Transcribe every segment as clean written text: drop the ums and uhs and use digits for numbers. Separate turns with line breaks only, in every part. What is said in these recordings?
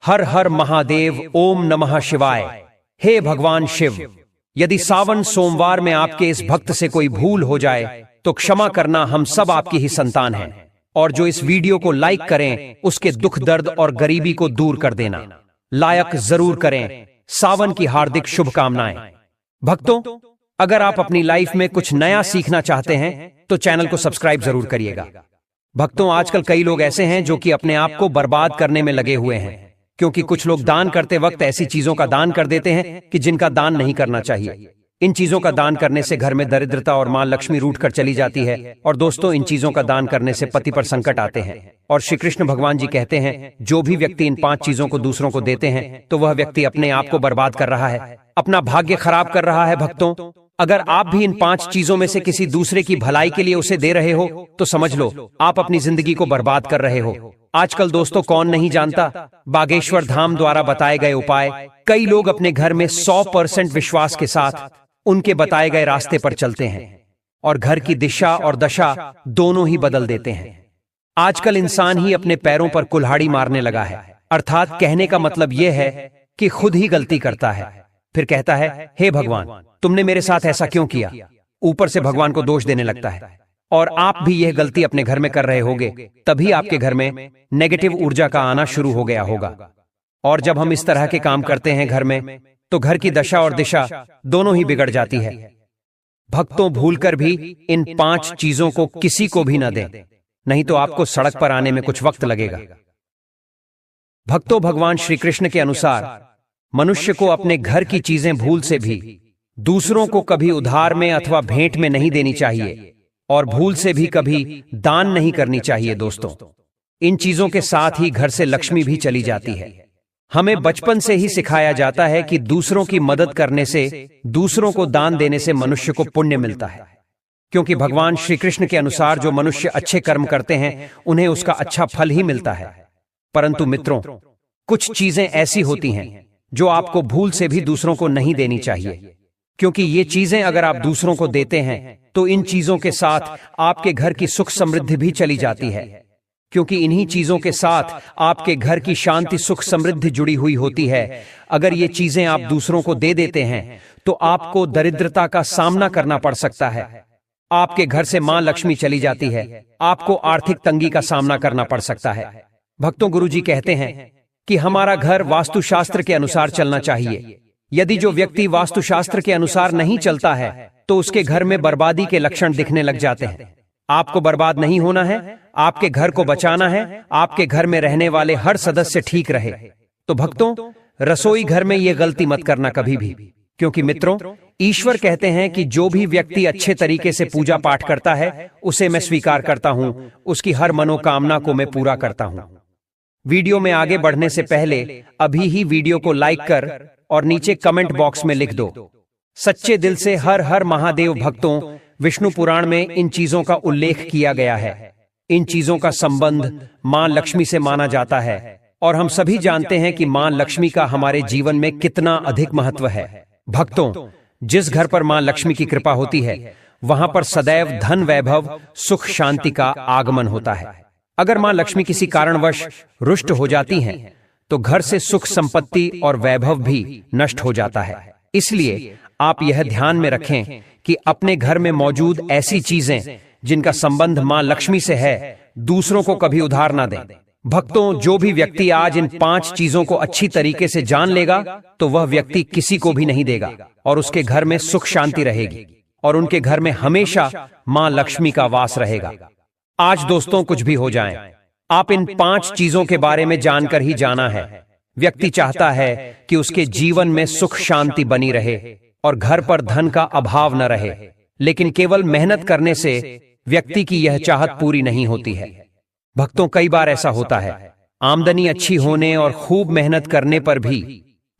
हर हर महादेव, ओम नमः शिवाय। हे भगवान शिव, यदि सावन सोमवार में आपके इस भक्त से कोई भूल हो जाए तो क्षमा करना, हम सब आपकी ही संतान हैं। और जो इस वीडियो को लाइक करें उसके दुख दर्द और गरीबी को दूर कर देना। लायक जरूर करें। सावन की हार्दिक शुभकामनाएं। भक्तों, अगर आप अपनी लाइफ में कुछ नया सीखना चाहते हैं तो चैनल को सब्सक्राइब जरूर करिएगा। भक्तों, आजकल कई लोग ऐसे हैं जो कि अपने आप को बर्बाद करने में लगे हुए हैं, क्योंकि कुछ लोग दान करते वक्त ऐसी चीजों का दान कर देते हैं कि जिनका दान नहीं करना चाहिए। इन चीजों का दान करने से घर में दरिद्रता और मां लक्ष्मी रूठ कर चली जाती है। और दोस्तों, इन चीजों का दान करने से पति पर संकट आते हैं। और श्री कृष्ण भगवान जी कहते हैं, जो भी व्यक्ति इन 5 चीजों को दूसरों को देते हैं तो वह व्यक्ति अपने आप को बर्बाद कर रहा है, अपना भाग्य खराब कर रहा है। भक्तों, अगर आप भी इन 5 चीजों में से किसी दूसरे की भलाई के लिए उसे दे रहे हो तो समझ लो आप अपनी जिंदगी को बर्बाद कर रहे हो। आजकल दोस्तों, कौन नहीं जानता, बागेश्वर धाम द्वारा बताए गए उपाय कई लोग अपने घर में 100% विश्वास के साथ उनके बताए गए रास्ते पर चलते हैं और घर की दिशा और दशा दोनों ही बदल देते हैं। आजकल इंसान ही अपने पैरों पर कुल्हाड़ी मारने लगा है, अर्थात कहने का मतलब यह है कि खुद ही गलती करता है, फिर कहता है, हे भगवान, तुमने मेरे साथ ऐसा क्यों किया। ऊपर से भगवान को दोष देने लगता है। और आप भी यह गलती अपने घर में कर रहे होंगे, तभी आपके घर में नेगेटिव ऊर्जा का आना शुरू हो गया होगा। और जब हम इस तरह के काम करते हैं घर में, तो घर की दशा और दिशा दोनों ही बिगड़ जाती है। भक्तों, भूलकर भी इन 5 चीजों को किसी को भी न दें, नहीं तो आपको सड़क पर आने में कुछ वक्त लगेगा। भक्तों, भगवान श्री कृष्ण के अनुसार मनुष्य को अपने घर की चीजें भूल से भी दूसरों को कभी उधार में अथवा भेंट में नहीं देनी चाहिए, और भूल से भी कभी दान नहीं करनी चाहिए। दोस्तों, इन चीजों के साथ ही घर से लक्ष्मी भी चली जाती है। हमें बचपन से ही सिखाया जाता है कि दूसरों की मदद करने से, दूसरों को दान देने से मनुष्य को पुण्य मिलता है, क्योंकि भगवान श्री कृष्ण के अनुसार जो मनुष्य अच्छे कर्म करते हैं उन्हें उसका अच्छा फल ही मिलता है। परंतु मित्रों, कुछ चीजें ऐसी होती हैं जो आपको भूल से भी दूसरों को नहीं देनी चाहिए, क्योंकि ये चीजें अगर आप दूसरों को देते हैं तो इन चीजों के साथ आपके घर की सुख समृद्धि भी चली जाती है, क्योंकि इन्हीं चीजों के साथ आपके घर की शांति सुख समृद्धि जुड़ी हुई होती है। अगर ये चीजें आप दूसरों को दे देते हैं तो आपको दरिद्रता का सामना करना पड़ सकता है, आपके घर से मां लक्ष्मी चली जाती है, आपको आर्थिक तंगी का सामना करना पड़ सकता है। भक्तों, गुरुजी कहते हैं कि हमारा घर वास्तुशास्त्र के अनुसार चलना चाहिए। यदि जो व्यक्ति वास्तुशास्त्र के अनुसार नहीं चलता है तो उसके घर में बर्बादी के लक्षण दिखने लग जाते हैं। आपको बर्बाद नहीं होना है, आपके घर को बचाना है, आपके घर में रहने वाले हर सदस्य ठीक रहे। तो भक्तों, रसोई घर में यह गलती मत करना कभी भी, क्योंकि मित्रों, ईश्वर कहते हैं कि जो भी व्यक्ति अच्छे तरीके से पूजा पाठ करता है उसे मैं स्वीकार करता हूं, उसकी हर मनोकामना को मैं पूरा करता हूं। वीडियो में आगे बढ़ने से पहले अभी ही वीडियो को लाइक कर और नीचे कमेंट बॉक्स में लिख दो, सच्चे दिल से हर हर महादेव। भक्तों, विष्णु पुराण में इन चीजों का उल्लेख किया गया है। इन चीजों का संबंध मां लक्ष्मी से माना जाता है, और हम सभी जानते हैं कि मां लक्ष्मी का हमारे जीवन में कितना अधिक महत्व है। भक्तों, जिस घर पर मां लक्ष्मी की कृपा होती है वहां पर सदैव धन वैभव सुख शांति का आगमन होता है। अगर मां लक्ष्मी किसी कारणवश रुष्ट हो जाती हैं तो घर से सुख संपत्ति और वैभव भी नष्ट हो जाता है। इसलिए आप यह ध्यान में रखें कि अपने घर में मौजूद ऐसी चीजें जिनका संबंध मां लक्ष्मी से है, दूसरों को कभी उधार ना दें। भक्तों, जो भी व्यक्ति आज इन 5 चीजों को अच्छी तरीके से जान लेगा तो वह व्यक्ति किसी को भी नहीं देगा, और उसके घर में सुख शांति रहेगी, और उनके घर में हमेशा मां लक्ष्मी का वास रहेगा। आज दोस्तों, कुछ भी हो जाए, आप इन 5 चीजों के बारे में जानकर ही जाना है। व्यक्ति चाहता है कि उसके जीवन में सुख शांति बनी रहे और घर पर धन का अभाव न रहे, लेकिन केवल मेहनत करने से व्यक्ति की यह चाहत पूरी नहीं होती है। भक्तों, कई बार ऐसा होता है, आमदनी अच्छी होने और खूब मेहनत करने पर भी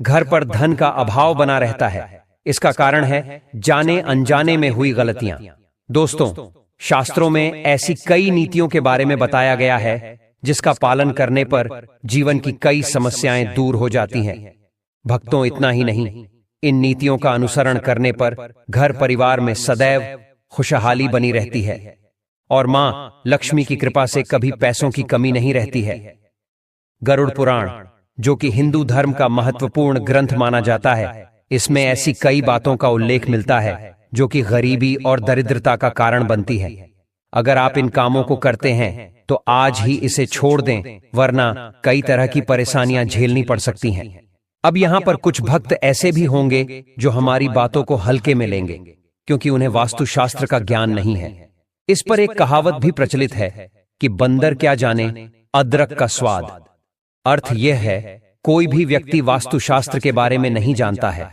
घर पर धन का अभाव बना रहता है। इसका कारण है जाने अनजाने में हुई गलतियां। दोस्तों, शास्त्रों में ऐसी कई नीतियों के बारे में बताया गया है जिसका पालन करने पर जीवन की कई समस्याएं दूर हो जाती हैं। भक्तों, इतना ही नहीं, इन नीतियों का अनुसरण करने पर घर परिवार में सदैव खुशहाली बनी रहती है और मां लक्ष्मी की कृपा से कभी पैसों की कमी नहीं रहती है। गरुड़ पुराण जो कि हिंदू धर्म का महत्वपूर्ण ग्रंथ माना जाता है, इसमें ऐसी कई बातों का उल्लेख मिलता है जो कि गरीबी और दरिद्रता का कारण बनती है। अगर आप इन कामों को करते हैं तो आज ही इसे छोड़ दें, वरना कई तरह की परेशानियां झेलनी पड़ सकती हैं। अब यहाँ पर कुछ भक्त ऐसे भी होंगे जो हमारी बातों को हल्के में लेंगे, क्योंकि उन्हें वास्तुशास्त्र का ज्ञान नहीं है। इस पर एक कहावत भी प्रचलित है कि बंदर क्या जाने अदरक का स्वाद। अर्थ यह है, कोई भी व्यक्ति वास्तुशास्त्र के बारे में नहीं जानता है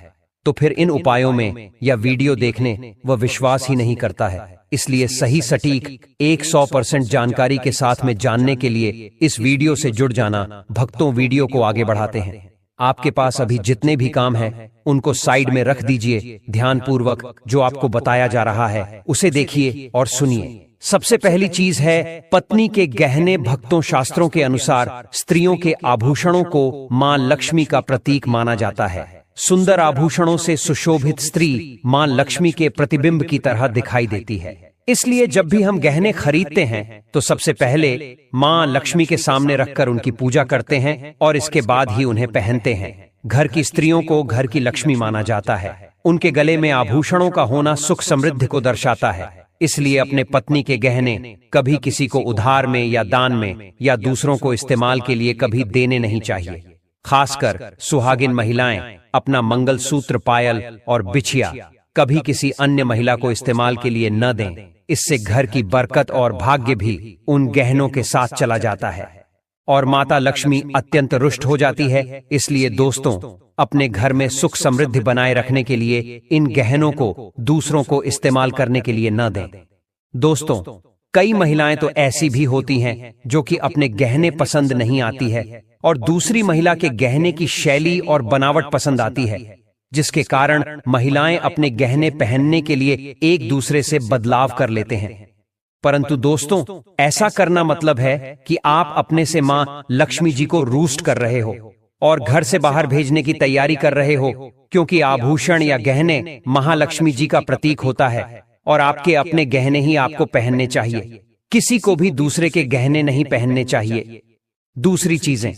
तो फिर इन उपायों में या वीडियो देखने वह विश्वास ही नहीं करता है। इसलिए सही सटीक 100% जानकारी के साथ में जानने के लिए इस वीडियो से जुड़ जाना। भक्तों, वीडियो को आगे बढ़ाते हैं। आपके पास अभी जितने भी काम हैं उनको साइड में रख दीजिए। ध्यानपूर्वक जो आपको बताया जा रहा है उसे देखिए और सुनिए। सबसे पहली चीज है पत्नी के गहने। भक्तों, शास्त्रों के अनुसार स्त्रियों के आभूषणों को मां लक्ष्मी का प्रतीक माना जाता है। सुंदर आभूषणों से सुशोभित स्त्री मां लक्ष्मी के प्रतिबिंब की तरह दिखाई देती है। इसलिए जब भी हम गहने खरीदते हैं तो सबसे पहले मां लक्ष्मी के सामने रखकर उनकी पूजा करते हैं और इसके बाद ही उन्हें पहनते हैं। घर की स्त्रियों को घर की लक्ष्मी माना जाता है। उनके गले में आभूषणों का होना सुख समृद्धि को दर्शाता है। इसलिए अपने पत्नी के गहने कभी किसी को उधार में या दान में या दूसरों को इस्तेमाल के लिए कभी देने नहीं चाहिए। खासकर सुहागिन महिलाएं अपना मंगलसूत्र, पायल और बिछिया कभी किसी अन्य महिला को इस्तेमाल के लिए न दें। इससे घर की बरकत और भाग्य भी उन गहनों के साथ चला जाता है और माता लक्ष्मी अत्यंत रुष्ट हो जाती है। इसलिए दोस्तों, अपने घर में सुख समृद्धि बनाए रखने के लिए इन गहनों को दूसरों को इस्तेमाल करने के लिए न दें। दोस्तों, कई महिलाएं तो ऐसी भी होती हैं जो कि अपने गहने पसंद नहीं आती है और दूसरी महिला के गहने की शैली और बनावट पसंद आती है, जिसके कारण महिलाएं अपने गहने पहनने के लिए एक दूसरे से बदलाव कर लेते हैं। परंतु दोस्तों, ऐसा करना मतलब है कि आप अपने से मां लक्ष्मी जी को रूष्ट कर रहे हो और घर से बाहर भेजने की तैयारी कर रहे हो, क्योंकि आभूषण या गहने महालक्ष्मी जी का प्रतीक होता है और आपके अपने गहने ही आपको पहनने चाहिए। किसी को भी दूसरे के गहने नहीं पहनने चाहिए। दूसरी चीजें,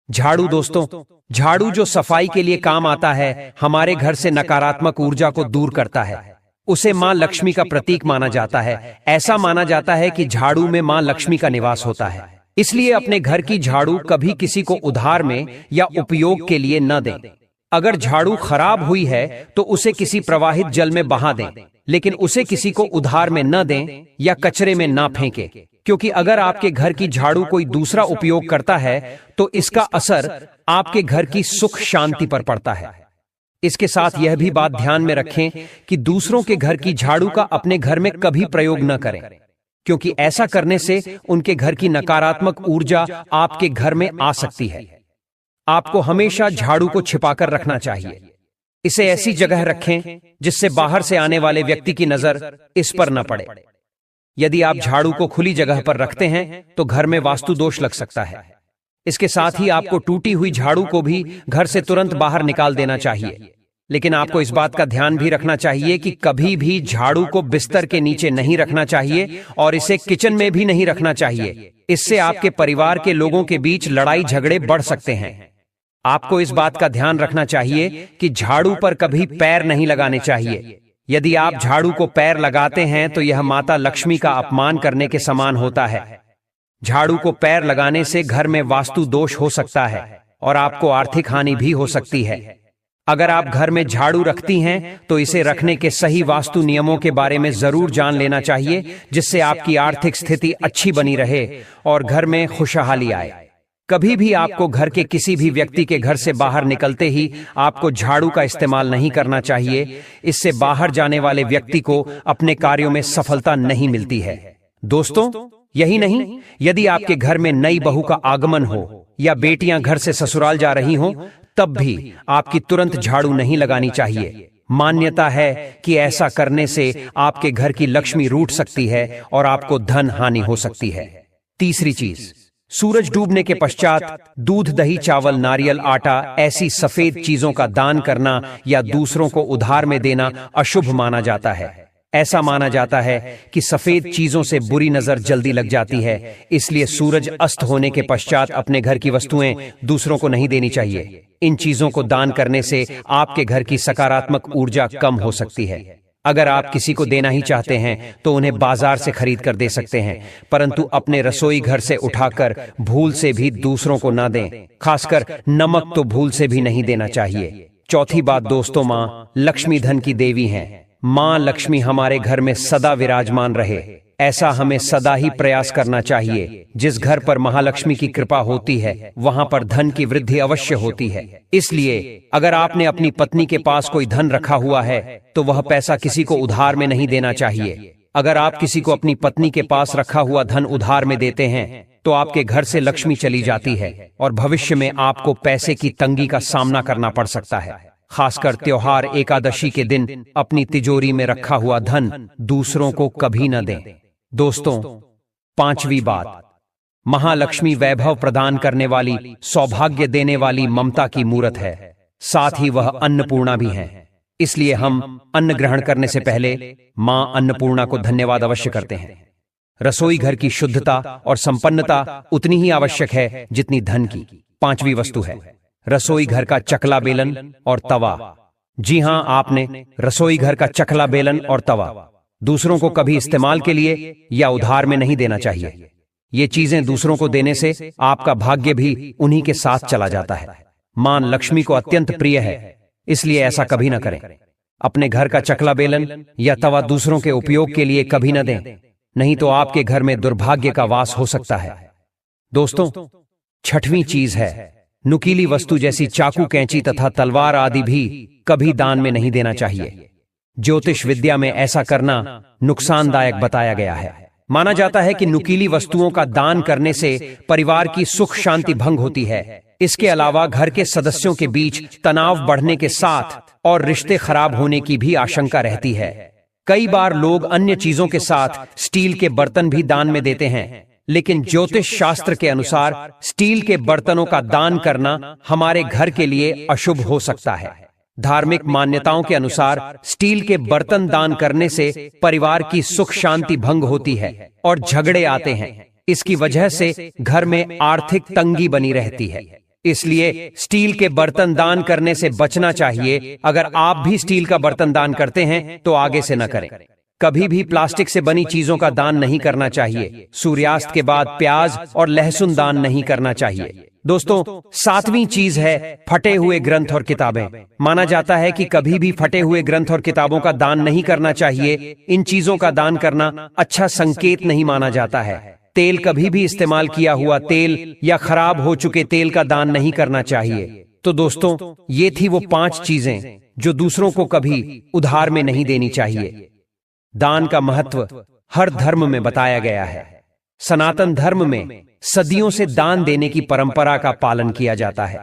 झाड़ू। दोस्तों, झाड़ू जो सफाई के लिए काम आता है, हमारे घर से नकारात्मक ऊर्जा को दूर करता है। उसे मां लक्ष्मी का प्रतीक माना जाता है। ऐसा माना जाता है कि झाड़ू में मां लक्ष्मी का निवास होता है। इसलिए अपने घर की झाड़ू कभी किसी को उधार में या उपयोग के लिए न दें। अगर झाड़ू खराब हुई है तो उसे किसी प्रवाहित जल में बहा दें, लेकिन उसे किसी को उधार में न दें या कचरे में न फेंकें, क्योंकि अगर आपके घर की झाड़ू कोई दूसरा उपयोग करता है तो इसका असर आपके घर की सुख शांति पर पड़ता है। इसके साथ यह भी बात ध्यान में रखें कि दूसरों के घर की झाड़ू का अपने घर में कभी प्रयोग न करें, क्योंकि ऐसा करने से उनके घर की नकारात्मक ऊर्जा आपके घर में आ सकती है। आपको हमेशा झाड़ू को छिपाकर रखना चाहिए। इसे ऐसी जगह रखें जिससे बाहर से आने वाले व्यक्ति की नजर इस पर न पड़े। यदि आप झाड़ू को खुली जगह पर रखते हैं तो घर में वास्तु दोष लग सकता है। इसके साथ ही आपको टूटी हुई झाड़ू को भी घर से तुरंत बाहर निकाल देना चाहिए। लेकिन आपको इस बात का ध्यान भी रखना चाहिए कि कभी भी झाड़ू को बिस्तर के नीचे नहीं रखना चाहिए और इसे किचन में भी नहीं रखना चाहिए। इससे आपके परिवार के लोगों के बीच लड़ाई झगड़े बढ़ सकते हैं। आपको इस बात का ध्यान रखना चाहिए कि झाड़ू पर कभी पैर नहीं लगाने चाहिए। यदि आप झाड़ू को पैर लगाते हैं तो यह माता लक्ष्मी का अपमान करने के समान होता है। झाड़ू को पैर लगाने से घर में वास्तु दोष हो सकता है और आपको आर्थिक हानि भी हो सकती है। अगर आप घर में झाड़ू रखती हैं तो इसे रखने के सही वास्तु नियमों के बारे में जरूर जान लेना चाहिए, जिससे आपकी आर्थिक स्थिति अच्छी बनी रहे और घर में खुशहाली आए। कभी भी आपको घर के किसी भी व्यक्ति के घर से बाहर निकलते ही आपको झाड़ू का इस्तेमाल नहीं करना चाहिए। इससे बाहर जाने वाले व्यक्ति को अपने कार्यों में सफलता नहीं मिलती है। दोस्तों, यही नहीं, यदि आपके घर में नई बहू का आगमन हो या बेटियां घर से ससुराल जा रही हों, तब भी आपकी तुरंत झाड़ू नहीं लगानी चाहिए। मान्यता है कि ऐसा करने से आपके घर की लक्ष्मी रूठ सकती है और आपको धन हानि हो सकती है। तीसरी चीज, सूरज डूबने के पश्चात दूध, दही, चावल, नारियल, आटा ऐसी सफेद चीजों का दान करना या दूसरों को उधार में देना अशुभ माना जाता है। ऐसा माना जाता है कि सफेद चीजों से बुरी नजर जल्दी लग जाती है, इसलिए सूरज अस्त होने के पश्चात अपने घर की वस्तुएं दूसरों को नहीं देनी चाहिए। इन चीजों को दान करने से आपके घर की सकारात्मक ऊर्जा कम हो सकती है। अगर आप किसी को देना ही चाहते हैं तो उन्हें बाजार से खरीद कर दे सकते हैं, परंतु अपने रसोई घर से उठाकर भूल से भी दूसरों को ना दें। खासकर नमक तो भूल से भी नहीं देना चाहिए। चौथी बात दोस्तों, माँ लक्ष्मी धन की देवी हैं। माँ लक्ष्मी हमारे घर में सदा विराजमान रहे, ऐसा हमें सदा ही प्रयास करना चाहिए। जिस घर पर महालक्ष्मी की कृपा होती है वहां पर धन की वृद्धि अवश्य होती है। इसलिए अगर आपने अपनी पत्नी के पास कोई धन रखा हुआ है तो वह पैसा किसी को उधार में नहीं देना चाहिए। अगर आप किसी को अपनी पत्नी के पास रखा हुआ धन उधार में देते हैं तो आपके घर से लक्ष्मी चली जाती है और भविष्य में आपको पैसे की तंगी का सामना करना पड़ सकता है। खासकर त्योहार एकादशी के दिन अपनी तिजोरी में रखा हुआ धन दूसरों को कभी न दें। दोस्तों, पांचवी बात, महालक्ष्मी वैभव प्रदान करने वाली, सौभाग्य देने वाली ममता की मूरत है, साथ ही वह अन्नपूर्णा भी है। इसलिए हम अन्न ग्रहण करने से पहले मां अन्नपूर्णा को धन्यवाद अवश्य करते हैं। रसोई घर की शुद्धता और संपन्नता उतनी ही आवश्यक है जितनी धन की। पांचवी वस्तु है रसोई घर का चकला बेलन और तवा। जी हां, आपने रसोई घर का चकला बेलन और तवा दूसरों को कभी इस्तेमाल के लिए या उधार में नहीं देना चाहिए। ये चीजें दूसरों को देने से आपका भाग्य भी उन्हीं के साथ चला जाता है। मां लक्ष्मी को अत्यंत प्रिय है, इसलिए ऐसा कभी न करें। अपने घर का चकला बेलन या तवा दूसरों के उपयोग के लिए कभी न दें, नहीं तो आपके घर में दुर्भाग्य का वास हो सकता है। दोस्तों, छठवीं चीज है नुकीली वस्तु जैसी चाकू, कैंची तथा तलवार आदि भी कभी दान में नहीं देना चाहिए। ज्योतिष विद्या में ऐसा करना नुकसानदायक बताया गया है। माना जाता है कि नुकीली वस्तुओं का दान करने से परिवार की सुख शांति भंग होती है। इसके अलावा घर के सदस्यों के बीच तनाव बढ़ने के साथ और रिश्ते खराब होने की भी आशंका रहती है। कई बार लोग अन्य चीजों के साथ स्टील के बर्तन भी दान में देते हैं, लेकिन ज्योतिष शास्त्र के अनुसार स्टील के बर्तनों का दान करना हमारे घर के लिए अशुभ हो सकता है। धार्मिक मान्यताओं के अनुसार स्टील के बर्तन दान करने से परिवार की सुख शांति भंग होती है और झगड़े आते हैं। इसकी वजह से घर में आर्थिक तंगी बनी रहती है। इसलिए स्टील के बर्तन दान करने से बचना चाहिए। अगर आप भी स्टील का बर्तन दान करते हैं तो आगे से न करें। कभी भी प्लास्टिक से बनी चीजों का दान नहीं करना चाहिए। सूर्यास्त के बाद प्याज और लहसुन दान नहीं करना चाहिए। दोस्तों, सातवीं चीज है फटे हुए ग्रंथ और किताबें। माना जाता है कि कभी भी फटे हुए ग्रंथ और किताबों का दान नहीं करना चाहिए। इन चीजों का दान करना अच्छा संकेत नहीं माना जाता है। तेल, कभी भी इस्तेमाल किया हुआ तेल या खराब हो चुके तेल का दान नहीं करना चाहिए। तो दोस्तों, ये थी वो 5 चीजें जो दूसरों को कभी उधार में नहीं देनी चाहिए। दान का महत्व हर धर्म में बताया गया है। सनातन धर्म में सदियों से दान देने की परंपरा का पालन किया जाता है।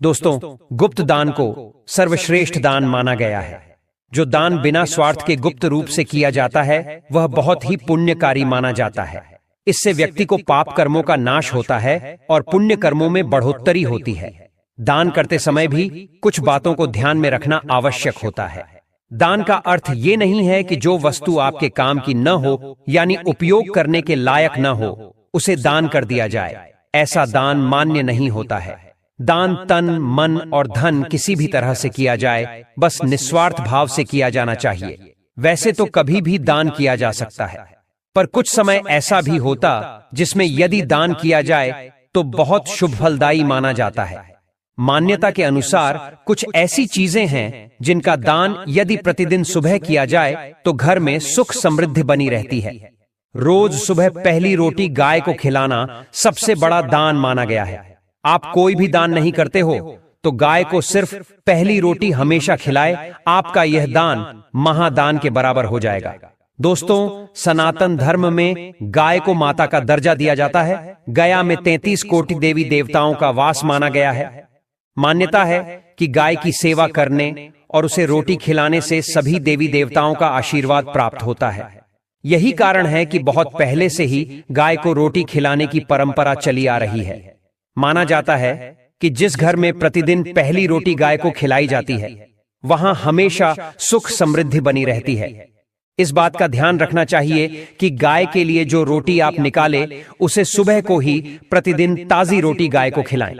दोस्तों, गुप्त दान को सर्वश्रेष्ठ दान माना गया है। जो दान बिना स्वार्थ के गुप्त रूप से किया जाता है वह बहुत ही पुण्यकारी माना जाता है। इससे व्यक्ति को पाप कर्मों का नाश होता है और पुण्य कर्मों में बढ़ोतरी होती है। दान करते समय भी कुछ बातों को ध्यान में रखना आवश्यक होता है। दान का अर्थ ये नहीं है कि जो वस्तु आपके काम की न हो, यानी उपयोग करने के लायक न हो, उसे दान कर दिया जाए। ऐसा दान मान्य नहीं होता है। दान तन, मन और धन किसी भी तरह से किया जाए, बस निस्वार्थ भाव से किया जाना चाहिए। वैसे तो कभी भी दान किया जा सकता है, पर कुछ समय ऐसा भी होता जिसमें यदि दान किया जाए तो बहुत शुभ फलदायी माना जाता है। मान्यता के अनुसार कुछ ऐसी चीजें हैं जिनका दान यदि प्रतिदिन सुबह किया जाए तो घर में सुख समृद्धि बनी रहती है। रोज सुबह पहली रोटी गाय को खिलाना सबसे बड़ा दान माना गया है। आप कोई भी दान नहीं करते हो तो गाय को सिर्फ पहली रोटी हमेशा खिलाए, आपका यह दान महादान के बराबर हो जाएगा। दोस्तों, सनातन धर्म में गाय को माता का दर्जा दिया जाता है। गया में 33 कोटि देवी देवताओं का वास माना गया है। मान्यता है कि गाय की सेवा करने और उसे रोटी खिलाने से सभी देवी देवताओं का आशीर्वाद प्राप्त होता है। यही कारण है कि बहुत पहले से ही गाय को रोटी खिलाने की परंपरा चली आ रही है। माना जाता है कि जिस घर में प्रतिदिन पहली रोटी गाय को खिलाई जाती है वहां हमेशा सुख समृद्धि बनी रहती है। इस बात का ध्यान रखना चाहिए कि गाय के लिए जो रोटी आप निकाले उसे सुबह को ही प्रतिदिन ताजी रोटी गाय को खिलाएं।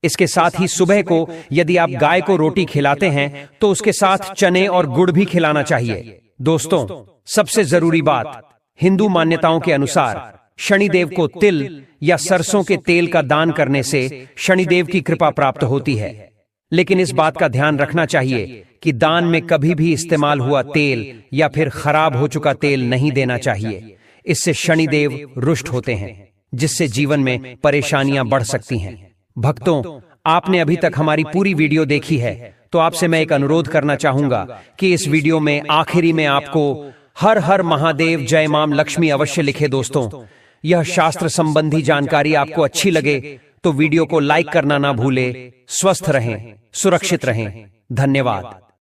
इसके साथ ही सुबह को यदि आप गाय को रोटी खिलाते हैं तो उसके साथ चने और गुड़ भी खिलाना चाहिए। दोस्तों, सबसे जरूरी बात, हिंदू मान्यताओं के अनुसार शनिदेव को तिल या सरसों के तेल का दान करने से शनिदेव की कृपा प्राप्त होती है। लेकिन इस बात का ध्यान रखना चाहिए कि दान में कभी भी इस्तेमाल हुआ तेल या फिर खराब हो चुका तेल नहीं देना चाहिए। इससे शनिदेव रुष्ट होते हैं, जिससे जीवन में परेशानियां बढ़ सकती हैं। भक्तों, आपने अभी तक हमारी पूरी वीडियो देखी है, तो आपसे मैं एक अनुरोध करना चाहूंगा कि इस वीडियो में आखिरी में आपको हर हर महादेव जय मां लक्ष्मी अवश्य लिखे। दोस्तों, यह शास्त्र संबंधी जानकारी आपको अच्छी लगे तो वीडियो को लाइक करना ना भूले। स्वस्थ रहें, सुरक्षित रहें। धन्यवाद।